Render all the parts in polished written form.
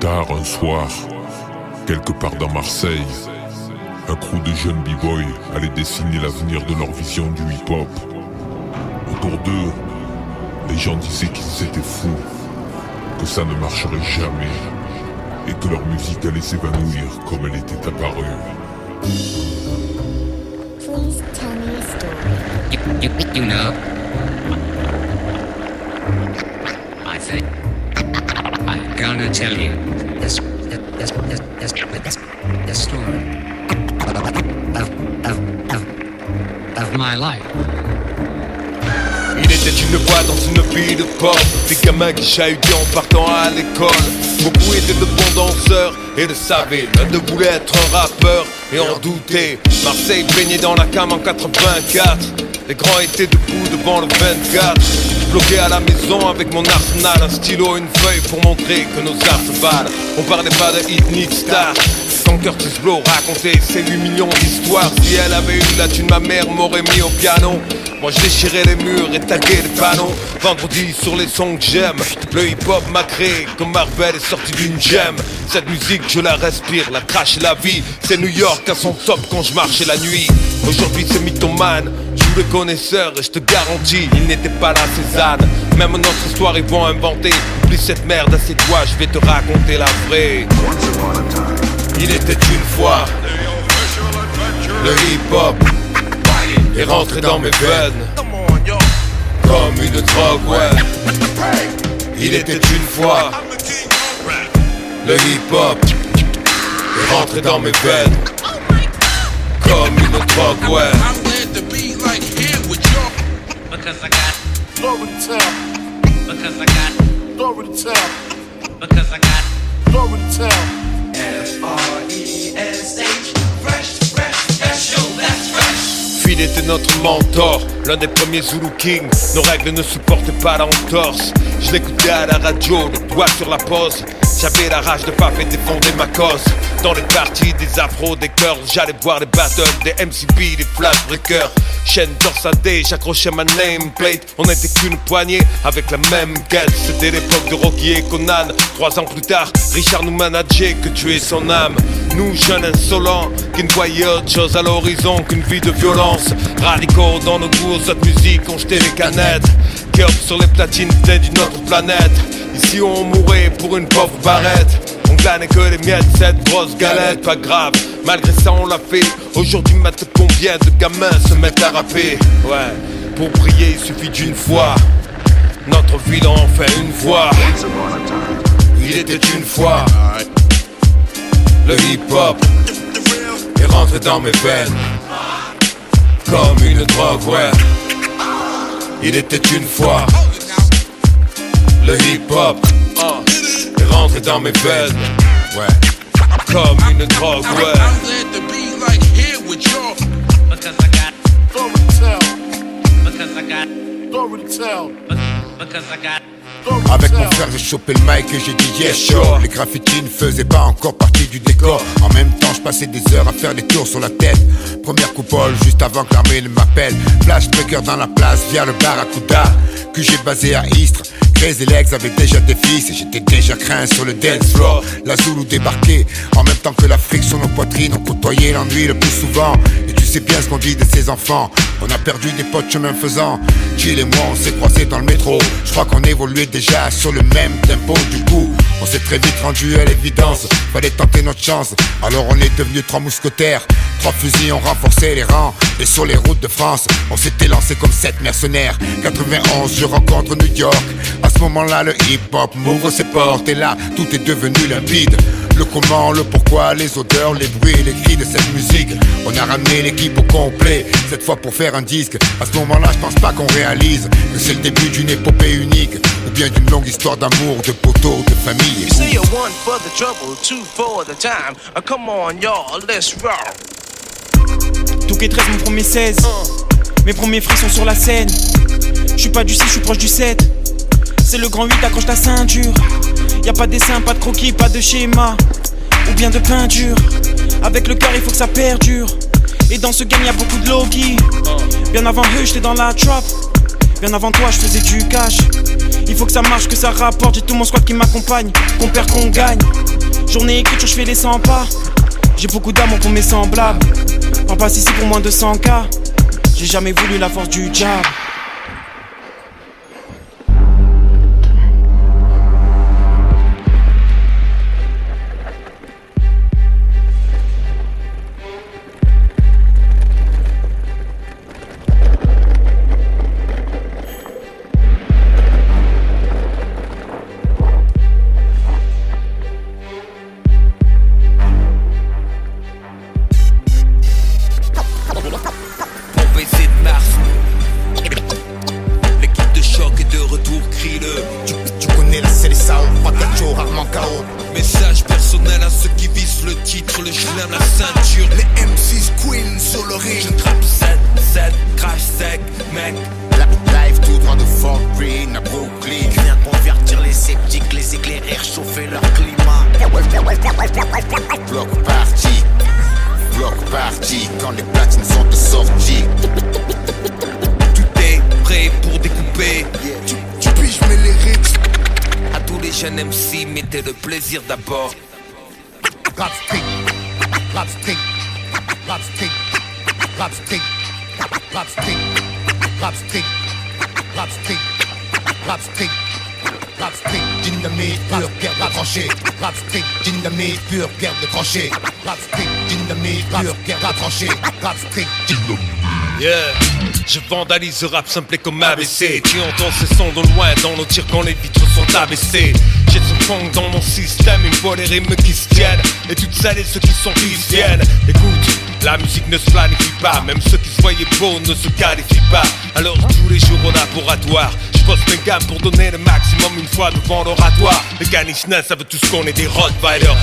tard un soir, quelque part dans Marseille, un crew de jeunes b-boys allait dessiner l'avenir de leur vision du hip-hop. Autour d'eux, les gens disaient qu'ils étaient fous, que ça ne marcherait jamais, et que leur musique allait s'évanouir comme elle était apparue. Please tell me a story. You know, I think I'm gonna tell you this story of my life. Il était une fois dans une ville de pop, des gamins qui chahutaient en partant à l'école. Beaucoup étaient de bons danseurs et le savaient. L'un d'eux voulait être un rappeur et en doutait. Marseille baignait dans la cam en 84. Les grands étaient debout devant le 24. Bloqué à la maison avec mon arsenal, un stylo, une feuille pour montrer que nos arts se valent. On parlait pas de hit ni de star. Quand Curtis Blow racontait ses 8 millions d'histoires, si elle avait eu la thune, ma mère m'aurait mis au piano. Moi je déchirais les murs et taguais les panneaux. Vendredi sur les sons que j'aime, le hip-hop m'a créé comme Marvel est sorti d'une gemme. Cette musique je la respire, la crash et la vie. C'est New York à son top quand je marchais la nuit. Aujourd'hui c'est mythomane, joue les connaisseurs et je te garantis, ils n'étaient pas là Cézanne. Même notre histoire ils vont inventer. Oublie cette merde, assieds-toi, je vais te raconter la vraie. Il était une fois, le hip-hop est rentré dans mes veines comme une drogue, ouais. Il était une fois, le hip-hop est rentré dans mes veines comme une drogue, ouais. Because I got Glory to town, because I got glory to town, because I got glory to town. Fresh, fresh, fresh, yo, that's fresh. Phil était notre mentor, l'un des premiers Zulu Kings. Nos règles ne supportaient pas l'entorse. Je l'écoutais à la radio, le doigt sur la pause. J'avais la rage de pas et défendre ma cause. Dans les parties des afros, des chœurs, j'allais voir les battles des MCB, des flashbreakers. Chaîne torsadée, j'accrochais ma nameplate. On n'était qu'une poignée avec la même quête. C'était l'époque de Rocky et Conan. 3 ans plus tard, Richard nous manageait que tuer son âme. Nous, jeunes insolents, qui ne voyaient autre chose à l'horizon qu'une vie de violence. Radicaux dans nos goûts, aux autres musiques, on jetait les canettes. Curb sur les platines venaient d'une autre planète. Ici on mourait pour une pauvre barrette. On glanait que les miettes, cette grosse galette. Pas grave, malgré ça on l'a fait. Aujourd'hui mate combien de gamins se mettent à rapper. Ouais, pour prier il suffit d'une fois. Notre ville en fait une voix. Il était une fois, le hip-hop est rentré dans mes veines comme une drogue, ouais. Il était une fois, le hip-hop est rentré dans mes veines, ouais, comme une drogue, ouais. I'm glad to be like here with y'all. because I got Glory to town, because I got glory to town, because I got glory to Avec mon town. frère j'ai chopé le mic et j'ai dit yes sure. Les graffitis ne faisaient pas encore partie du décor. En même temps je passais des heures à faire des tours sur la tête. Première coupole juste avant que l'armée ne m'appelle. Flashbreaker dans la place via le Barracuda. Que j'ai basé à Istres. Crazy Legs avait déjà des fils et j'étais déjà craint sur le dance floor. La Zulu débarquait en même temps que l'Afrique sur nos poitrines. On côtoyait l'ennui le plus souvent. Et tu sais bien ce qu'on dit de ces enfants. On a perdu des potes chemin faisant. Jill et moi on s'est croisés dans le métro. Je crois qu'on évoluait déjà sur le même tempo. Du coup on s'est très vite rendu à l'évidence. Fallait tenter notre chance. Alors on est devenus 3 mousquetaires. 3 fusils ont renforcé les rangs. Et sur les routes de France on s'était lancé comme 7 mercenaires. 91 je rencontre New York. À ce moment-là le hip-hop m'ouvre ses portes. Et là tout est devenu limpide. Le comment, le pourquoi, les odeurs, les bruits et les cris de cette musique. On a ramené l'équipe au complet, cette fois pour faire un disque. À ce moment-là, je pense pas qu'on réalise que c'est le début d'une épopée unique, ou bien d'une longue histoire d'amour, de poteaux, de famille. You say you're one for the trouble, 2 for the time. Come on, y'all, let's roll. Touquet 13, mon premier 16. Mes premiers frissons sur la scène. Je suis pas du 6, je suis proche du 7. C'est le grand 8, accroche ta ceinture. Y'a pas de dessin, pas de croquis, pas de schéma, ou bien de peinture. Avec le cœur il faut que ça perdure. Et dans ce game y'a beaucoup de low-key. Bien avant eux j'étais dans la trap. Bien avant toi je faisais du cash. Il faut que ça marche, que ça rapporte. J'ai tout mon squad qui m'accompagne, qu'on perd, qu'on gagne. Journée écriture, je fais les 100 pas. J'ai beaucoup d'amour pour mes semblables. On passe ici pour moins de 100K. J'ai jamais voulu la force du diable. Message personnel à ceux qui visent le titre, le chelem, la ceinture. Les M6 Queen sur le ring. Je trappe 7, crash sec, mec. Live tout droit de Fort Greene à Brooklyn. Je viens convertir les sceptiques, les éclairer, réchauffer leur climat. Bloc party, quand les platines sont sorties. Tout est prêt pour découper. Tu piges mes lyrics. À tous les jeunes MC, mettez le plaisir d'abord. Rap street, rap street, rap street, rap street, rap street, rap street, rap street, rap street, rap street, dynamite, pure guerre de tranchée. Rap street, dynamite, pure guerre de tranchée. Rap street, dynamite, pure guerre de tranchée. Rap street, dynamite. Yeah, je vandalise rap simple comme ABC. Tu entends ces sons de loin dans nos tirs quand les vitres sont abaissées. J'ai ce funk dans mon système, il me faut les rimes qui se tiennent. Et toutes celles et ceux qui sont qui viennent. Écoute, la musique ne se planifie pas. Même ceux qui se voyaient beaux ne se qualifient pas. Alors tous les jours au laboratoire, je pose mes gammes pour donner le maximum une fois devant l'oratoire. Les Ganichnins savent tous qu'on est des Rottweilers.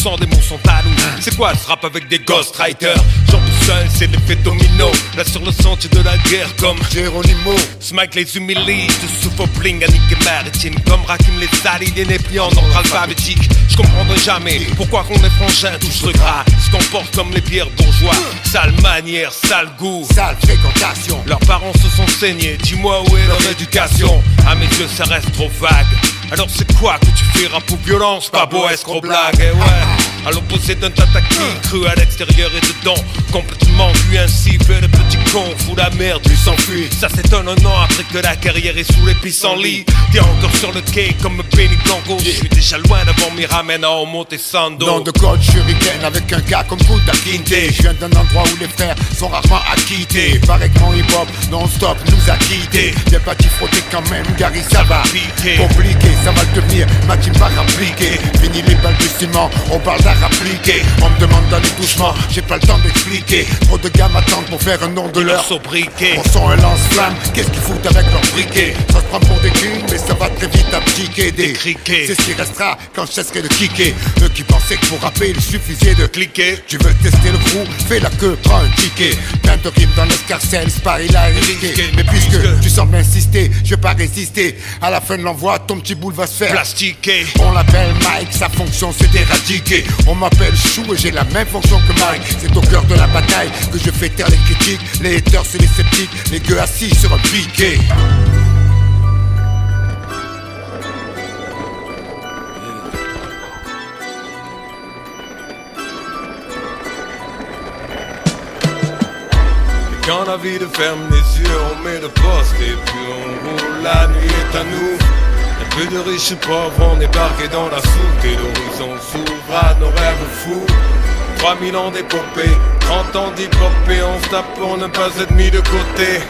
100% des mots sont à nous. C'est quoi ce rap avec des ghostwriters? J'en tout seul, c'est l'effet domino. Là sur le sentier de la guerre comme Geronimo. Smike les humilie, tout souffle bling, Annick et maritime. Comme Rakim les salide et les pliants en ordre alphabétique. Je comprendrai jamais pourquoi qu'on est frangin, touche le gras. Se comporte comme les pierres bourgeois. Sale manière, sale goût, sale fréquentation. Leurs parents se sont saignés, dis-moi où est leur éducation. À mes yeux ça reste trop vague. Alors c'est quoi que tu fais, rap ou violence? Pas beau, escroc blague, et ouais. À l'opposé d'un tataki, cru à l'extérieur et dedans. Complètement vu ainsi, fait le petit con, fout la merde, lui s'enfuit. Ça s'étonne un an après que la carrière est sous les pissenlits. T'es encore sur le quai comme Benny Blanco. Je suis déjà loin devant mes ramènes à Omote Sando. Nom de code shuriken avec un gars comme Kuta Kinte. Je viens d'un endroit où les frères sont rarement acquittés. Paraît que mon hip-hop non-stop nous a quittés. Viens pas t'y frotter quand même, Gary, ça va piquer. Compliqué, ça va le devenir, ma team va rappliquer. Fini les balbutiements, on parle d'art appliqué. On me demande d'aller doucement, j'ai pas le temps d'expliquer. Trop de gars m'attendent pour faire un nom de leur sobriquet. Mon son un lance-flamme, qu'est-ce qu'ils foutent avec leur briquet? Ça se prend pour des kings, mais ça va très vite abdiquer des criquets. C'est ce qui restera quand je cesserai de kicker. Eux qui pensaient que pour rapper il suffisait de cliquer. Tu veux tester le crew, fais la queue, prends un ticket. Plein de rimes dans l'escarcelle, c'est pas il a risqué. Mais puisque tu sembles insister, je vais pas résister. À la fin de l'envoi, ton petit boule va se faire plastiquer. On l'appelle Mike, sa fonction c'est d'éradiquer. On m'appelle Chou et j'ai la même fonction que Mike. C'est au cœur de la bataille que je fais taire les critiques. Les haters c'est les sceptiques, les gueux assis sur un piquet. Quand la vie ferme les yeux, on met le poste et puis on roule, la nuit est à nous. Un peu de riches et pauvres, on est barqués dans la soupe et l'horizon s'ouvre à nos rêves fous. 3000 ans d'épopée, 30 ans d'hypopée, on se tape pour ne pas être mis de côté.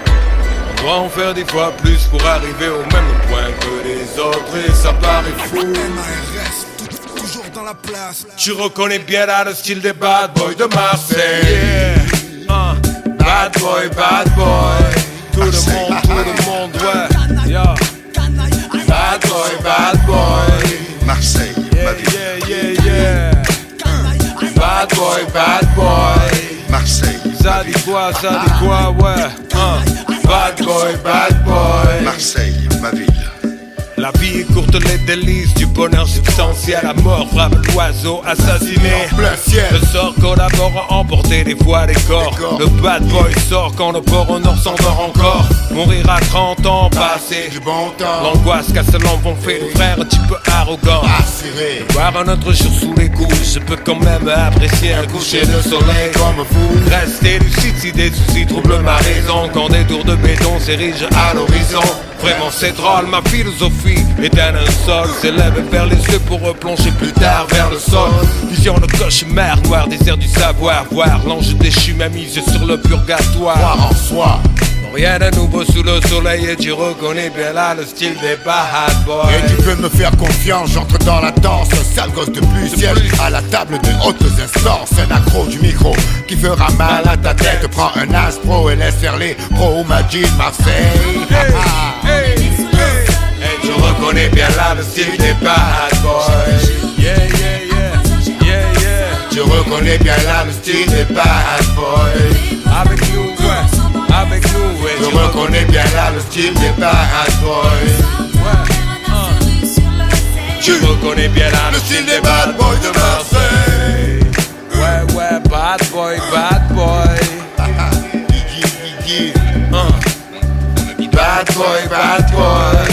On doit en faire 10 fois plus pour arriver au même point que les autres et ça paraît fou. MARS, toujours dans la place. Tu reconnais bien là le style des bad boys de Marseille. Yeah. Bad boy, tout le monde, ouais. Yeah. Bad boy, Marseille, yeah, yeah. Bad boy, Marseille, ça dit quoi, ouais. Bad boy, Marseille, ma ville. La vie est courte, les délices du bonheur substantiel. La mort frappe l'oiseau assassiné. En plein ciel. Le sort collabore à emporter des fois les corps. Le bad boy sort quand le port au nord s'endort encore. Mourir à 30 ans passé. Du bon temps. L'angoisse casse l'enfant fait le frère un petit peu arrogant. Assuré. Voir un autre jour sous les couches, je peux quand même apprécier un coucher de soleil. Comme vous. Rester lucide si des soucis troublent ma raison. Quand des tours de béton s'érigent à l'horizon. Vraiment c'est drôle, ma philosophie éteint un sol. S'élève vers les cieux pour replonger plus tard vers le sol. Vision de cauchemar, noir désert du savoir. Voir l'ange déchu m'a mise sur le purgatoire. Croire en soi. Rien de nouveau sous le soleil et tu reconnais bien là le style des bad boys. Et tu peux me faire confiance, j'entre dans la danse. Un sale gosse de plus ciel à la table de hautes instances. Un accro du micro qui fera mal à ta tête. Prends un as pro et laisse faire les pros Magic Marseille. Et tu reconnais bien là le style des bad boys. Yeah, yeah, yeah, yeah, yeah. Tu reconnais bien là le style des bad boys. Avec nous, ouais, avec nous, ouais. Tu reconnais bien là le style des bad boys. Tu reconnais bien là Le style des bad boys de Marseille. Ouais, ouais, bad boy, bad boy. Iggy. Bad boy, bad boy.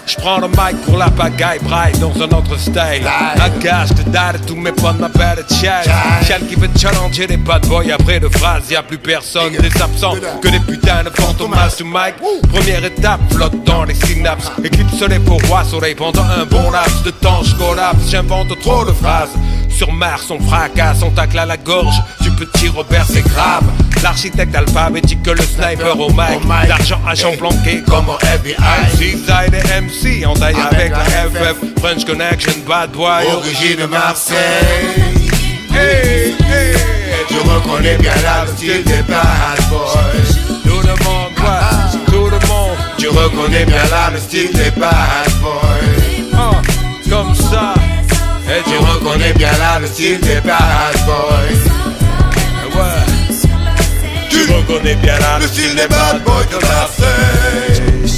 J'prends le mic pour la pagaille, braille dans un autre style. La gage de date, tous mes potes m'appellent Chad. Chad qui veut challenger les bad boys après de phrases. Y'a plus personne, des absents que des putains de fantomas du mic. Première étape, flotte dans les synapses. Éclipse les pourrois, soleil pendant un bon laps de temps. J'collapse, j'invente trop de phrases. Sur Mars, on fracasse, on tacle à la gorge du petit Robert, c'est grave. L'architecte alphabétique, le sniper au mic. D'argent agent planqué comme au FBI. Zigzag et MC, en taille avec la FF. French Connection, bad boy. Origine Marseille. Hey, hey. Tu reconnais bien là le style des bad boys. Tout le monde, ouais, tout le monde. Tu reconnais bien là le style des bad boys. Comme ça. Et Tu reconnais bien là le style des bad boys. ouais. Tu reconnais bien là Le style des bad boys de Marseille.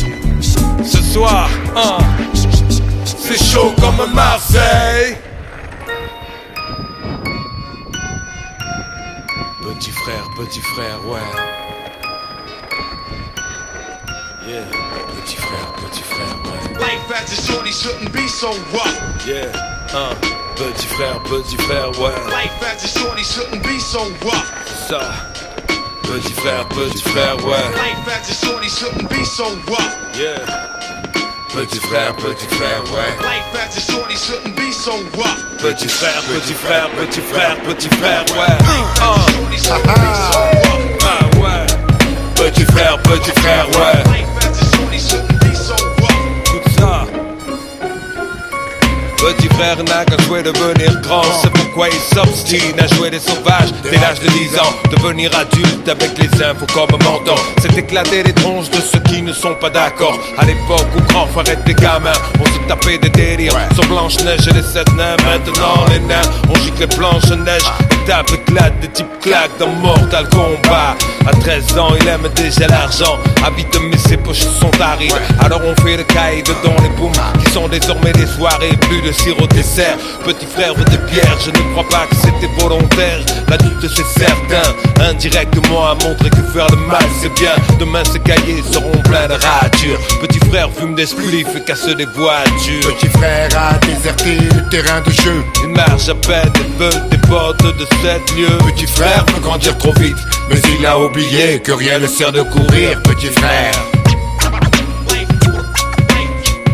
ce soir, c'est chaud comme Marseille. Petit frère, ouais. Yeah, petit frère, ouais. Life as a shorty shouldn't be so rough. Yeah, petit frère, ouais. Life as a shorty shouldn't be so rough. Ça, petit frère, ouais. Life as a shorty shouldn't be so rough. Yeah, petit frère, ouais. Life as a shorty shouldn't be so rough. Petit frère, ouais. Shorty shouldn't be so rough. Ah ouais. Petit frère, ouais. Life as a shorty shouldn't be so rough. Tout ça. Petit frère n'a qu'un souhait devenir grand. C'est pourquoi il s'obstine à jouer des sauvages dès l'âge de 10 ans. Devenir adulte avec les infos comme mentor, c'est éclater les tronches de ceux qui ne sont pas d'accord. À l'époque où grand frère était gamin, on se tapait des délires sur Blanche-Neige et les 7 nains. Maintenant les nains, on gicle les Blanche-Neige. Étape éclate, des types claquent dans Mortal Kombat. À 13 ans, il aime déjà l'argent. Habite mais ses poches sont arides. Alors on fait le caïd dans les booms qui sont désormais des soirées. Plus de sirop dessert. Petit frère veut des pierres, je ne crois pas que c'était volontaire. L'adulte c'est certain, indirectement a montré que faire le mal c'est bien. Demain ces cahiers seront pleins de ratures. Petit frère fume des spliffs et casse des voitures. Petit frère a déserté le terrain de jeu. Il marche à peine et veut des potes de 7 lieux. Petit frère veut grandir trop vite, mais il a oublié que rien ne sert de courir. Petit frère.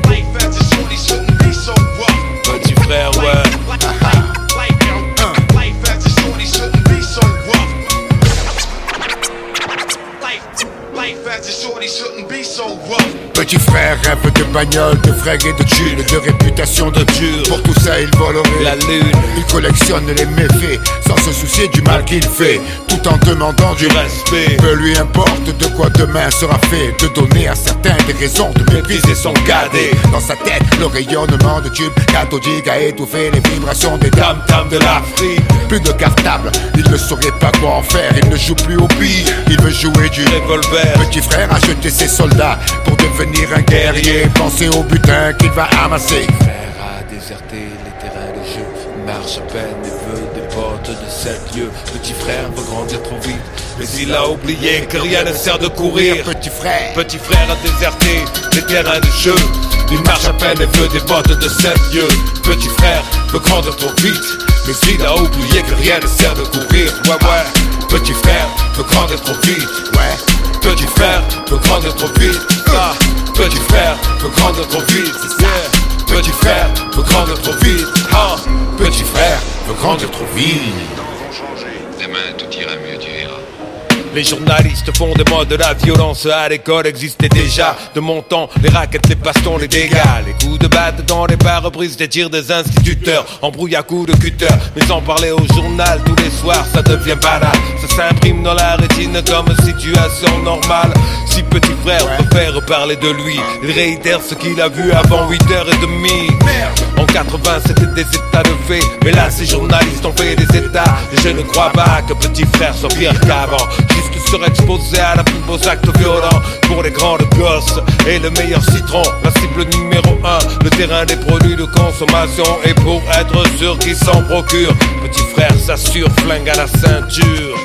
Life as a shorty shouldn't be so rough. Petit frère, ouais. Life as a shorty shouldn't be so rough. Life as a shorty shouldn't be so rough. Petit frère rêve de bagnole, de frag et de thunes, de réputation de dur. Pour tout ça il volerait La lune, il collectionne les méfaits sans se soucier du mal qu'il fait, tout en demandant du respect. Peu lui importe de quoi demain sera fait, de donner à certains des raisons de mépriser son cadet. Dans sa tête, le rayonnement de tubes cathodiques a étouffé les vibrations des tam-tams de l'Afrique. Plus de cartable, il ne saurait pas quoi en faire, il ne joue plus au billes, il veut jouer du revolver. Petit frère a jeté ses soldats pour devenir un guerrier penser au butin qu'il va amasser. Frère a déserté les terrains de jeu, marche à peine et veut des potes de 7 lieux. Petit frère veut grandir trop vite, mais il a oublié que rien ne sert de courir. Petit frère a déserté les terrains de jeu, il marche à peine et veut des bottes de 7 lieux. Petit frère veut grandir trop vite, mais il a oublié que rien ne sert de courir. Ouais, petit frère veut grandir trop vite. Ouais, petit frère veut grandir trop vite. Petit frère veut grandir trop vite. Yeah. Petit frère veut grandir trop vite. Petit frère veut grandir trop vite. Demain, tout ira mieux, tu verras. Les journalistes font des modes de la violence à l'école existait déjà. De mon temps, les raquettes, les bastons, les dégâts. Les coups de batte dans les pare-brises, des tirs des instituteurs. Embrouille à coups de cutter, mais en parler au journal tous les soirs, ça devient banal. Ça s'imprime dans la rétine comme situation normale. Si petit frère préfère parler de lui, il réitère ce qu'il a vu avant 8h30. En 80 c'était des états de fait, mais là ces journalistes ont fait des états. Et je ne crois pas que petit frère soit pire qu'avant. Juste se exposé à la plus beaux actes violents pour les grandes gosses et le meilleur citron, la cible numéro 1, le terrain des produits de consommation. Et pour être sûr qu'ils s'en procurent, petit frère s'assure, flingue à la ceinture.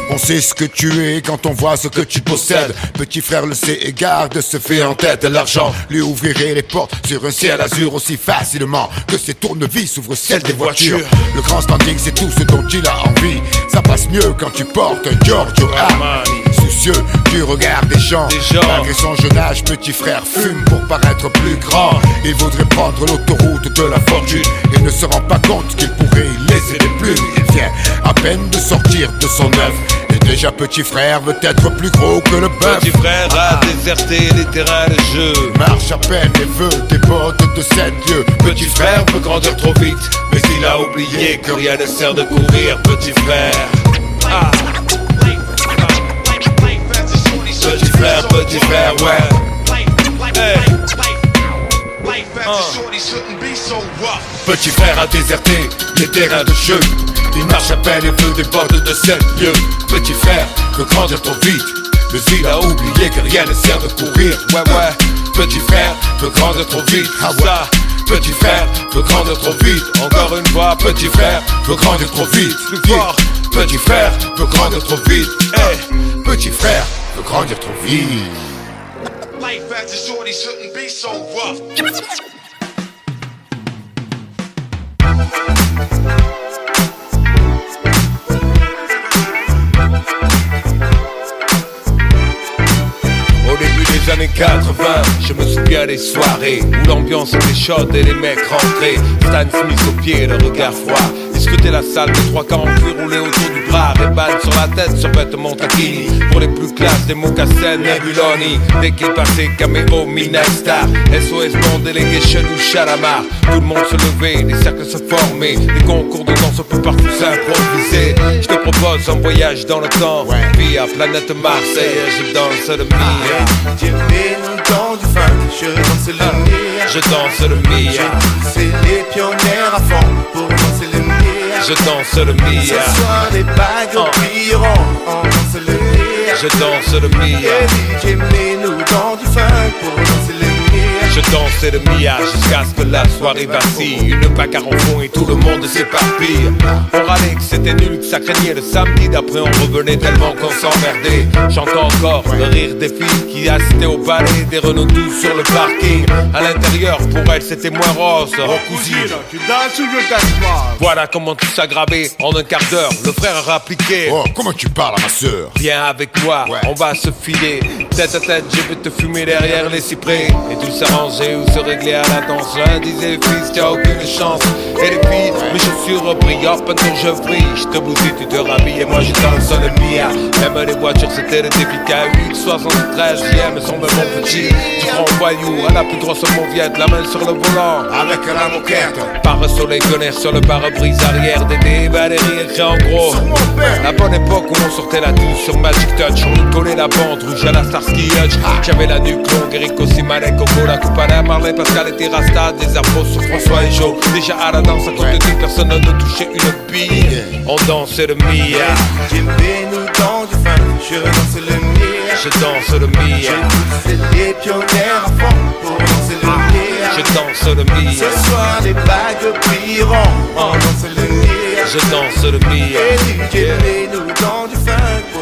On sait ce que tu es quand on voit ce que tu possèdes. Petit frère le sait et garde ce fait en tête. L'argent lui ouvrirait les portes sur un ciel azur aussi facilement que ses tournevis ouvrent celles des voitures. Le grand standing c'est tout ce dont il a envie. Ça passe mieux quand tu portes un Giorgio Armani. Soucieux du regard des gens. Malgré son jeune âge, petit frère fume pour paraître plus grand. Il voudrait prendre l'autoroute de la fortune et ne se rend pas compte qu'il pourrait y laisser des plumes. Il vient à peine de sortir de son œuvre. Et déjà petit frère veut être plus gros que le bœuf. Petit frère a déserté les terrains de jeu, marche à peine et veut des bottes de 7 lieux. Petit frère veut grandir trop vite, mais il a oublié que rien ne sert de courir. Petit frère petit frère, ouais. Petit frère a déserté les terrains de jeu, il marche à peine et veut des bottes de 7 lieux. Petit frère veut grandir trop vite, mais il a oublié que rien ne sert de courir. Ouais, petit frère veut grandir trop vite. Petit frère veut grandir trop vite. Encore une fois, petit frère veut grandir trop vite. Plus fort, petit frère veut grandir trop vite. Petit frère veut grandir trop vite. Life as a shorty shouldn't be so rough. Au début des années 80, je me souviens des soirées où l'ambiance était chaude et les mecs rentraient. Stan Smith au pied, le regard froid. Discuter la salle de 3 camps en cuir roulé autour du bras. Ray-Ban sur la tête, sur vêtements taquini. Pour les plus classes, des mocassins, Nebuloni. Dès qu'il passait, caméo, Minastar. SOS Band, Delegation ou Chalamar. Tout le monde se levait, des cercles se formaient. Des concours de danse un peu partout s'improvisaient. Je te propose un voyage dans le temps, via planète Marseille. Je danse le Mia. J'ai mis le temps du funk, je danse le Mia. Je danse le Mia. C'est les pionniers à fond pour danser le Mia. Je danse le Mia. Ce soir les bagues brilleront, on danse le Mia. Je danse le Mia. J'ai mis nous dans du funk pour danser le Mia. Je dansais le Mia jusqu'à ce que la soirée vacille. Une bagarre en fond et tout le monde s'éparpille. On râlait que c'était nul, que ça craignait le samedi. D'après on revenait tellement qu'on s'emmerdait. J'entends encore le rire des filles qui assistaient au ballet des Renault 12 sur le parking. À l'intérieur pour elles c'était moins rose. Oh cousine, tu danses ou je danse pas? Voilà comment tout s'aggravait en un quart d'heure. Le frère a rappliqué. Oh, comment tu parles à ma sœur? Viens avec moi, on va se filer. Tête à tête, je vais te fumer derrière les cyprès. Et tout s'arranger ou se régler à la danse. L'un disait, fils, t'as aucune chance. Et les filles, mes chaussures brillent, hop, un tour je brille. Je te bousille, tu te rhabilles et moi je danse le Mia. Même les voitures, c'était le défi K8 73e, son même mon petit. Du grand voyou, à la plus grosse mauviette, la main sur le volant. Avec la moquette. Pare-soleil tonnerre sur le pare-brise arrière. Des débaleries écrits en gros. La bonne époque où on sortait la douce sur Magic Touch. On y collait la bande rouge à la Starsky Hutch. J'avais la nuque longue, Eric aussi Malek, Coco, la coupe parlait à Marley, Pascal était Rasta, des arbres sur François et Joe. Déjà à la danse, à côté d'une personne, on ne touchait une bille. On danse le Mia. Nous dans du funk, je danse le Mia. Je danse le Mia. C'est des pionnières à fond pour danser le Mia. Je danse le Mia. Ce soir les bagues brilleront, on danse le Mia. Je danse le Mia. Et DJ nous dans du funk.